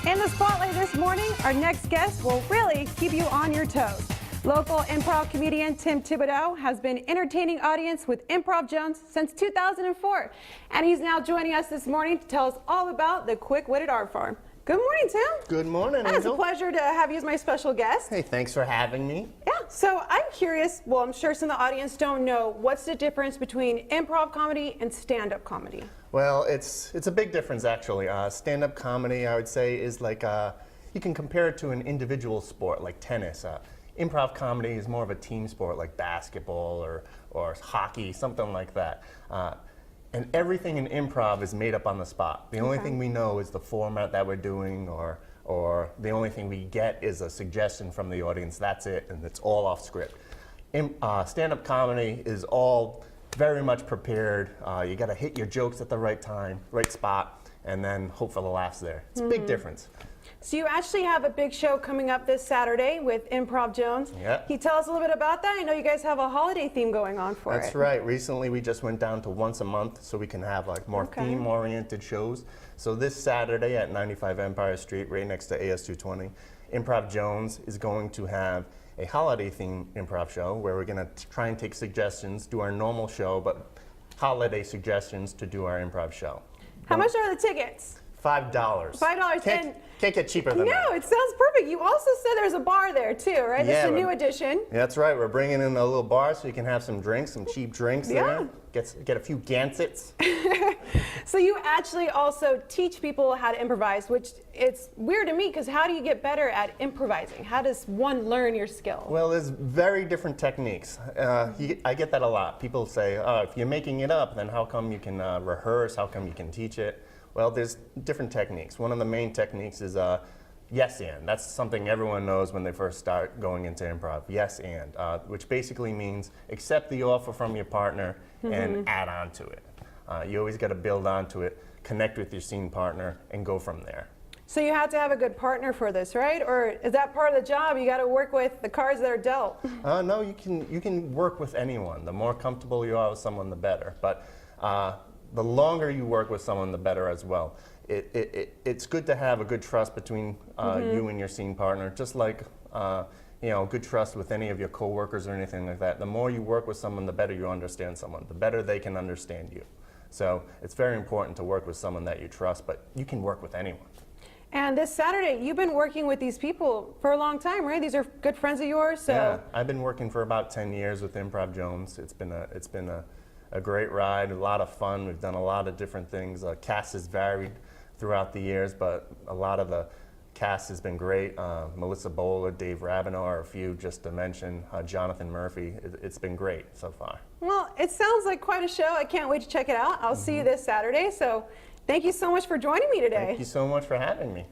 In the spotlight this morning, our next guest will really keep you on your toes. Local improv comedian Tim Thibodeau has been entertaining audience with Improv Jones since 2004, and he's now joining us this morning to tell us all about the quick-witted art farm. Good morning, Tim. Good morning, Angel. It's a pleasure to have you as my special guest. Hey, thanks for having me. Yeah, so I'm curious, well, I'm sure some of the audience don't know, what's the difference between improv comedy and stand-up comedy? Well, it's a big difference, actually. Stand-up comedy, I would say, is like, you can compare it to an individual sport, like tennis. Improv comedy is more of a team sport, like basketball or hockey, something like that. And everything in improv is made up on the spot. The only thing we know is the format that we're doing, or the only thing we get is a suggestion from the audience. That's it, and it's all off script. Stand-up comedy is all very much prepared. You got to hit your jokes at the right time, right spot, and then hope for the laughs there. It's a big difference. So you actually have a big show coming up this Saturday with Improv Jones. Yeah. Can you tell us a little bit about that? I know you guys have a holiday theme going on for it. That's right. Recently, we just went down to once a month so we can have like more theme-oriented shows. So this Saturday at 95 Empire Street, right next to AS220, Improv Jones is going to have a holiday-themed improv show where we're going to try and take suggestions, do our normal show, but holiday suggestions to do our improv show. How much are the tickets? $5. $5. Can't get cheaper than that. No, it sounds perfect. You also said there's a bar there too, right? Yeah, That's a new addition. That's right. We're bringing in a little bar so you can have some drinks, some cheap drinks there. Get a few Gansets. So you actually also teach people how to improvise, which it's weird to me because how do you get better at improvising? How does one learn your skill? Well, there's very different techniques. I get that a lot. People say, oh, if you're making it up, then how come you can rehearse? How come you can teach it? Well, there's different techniques. One of the main techniques is yes and. That's something everyone knows when they first start going into improv. Yes and, which basically means accept the offer from your partner and add on to it. You always got to build onto it, connect with your scene partner, and go from there. So you have to have a good partner for this, right? Or is that part of the job? You got to work with the cards that are dealt. No, you can work with anyone. The more comfortable you are with someone, the better. But the longer you work with someone, the better as well. It's good to have a good trust between you and your scene partner, just like good trust with any of your coworkers or anything like that. The more you work with someone, the better you understand someone, the better they can understand you. So it's very important to work with someone that you trust, but you can work with anyone. And this Saturday, you've been working with these people for a long time, right? These are good friends of yours. So yeah, I've been working for about 10 years with Improv Jones. It's been a great ride, a lot of fun. We've done a lot of different things. Cast has varied throughout the years, but a lot of the cast has been great. Melissa Bowler, Dave Rabinow are a few just to mention. Jonathan Murphy. It's been great so far. Well, it sounds like quite a show. I can't wait to check it out. I'll see you this Saturday. So thank you so much for joining me today. Thank you so much for having me.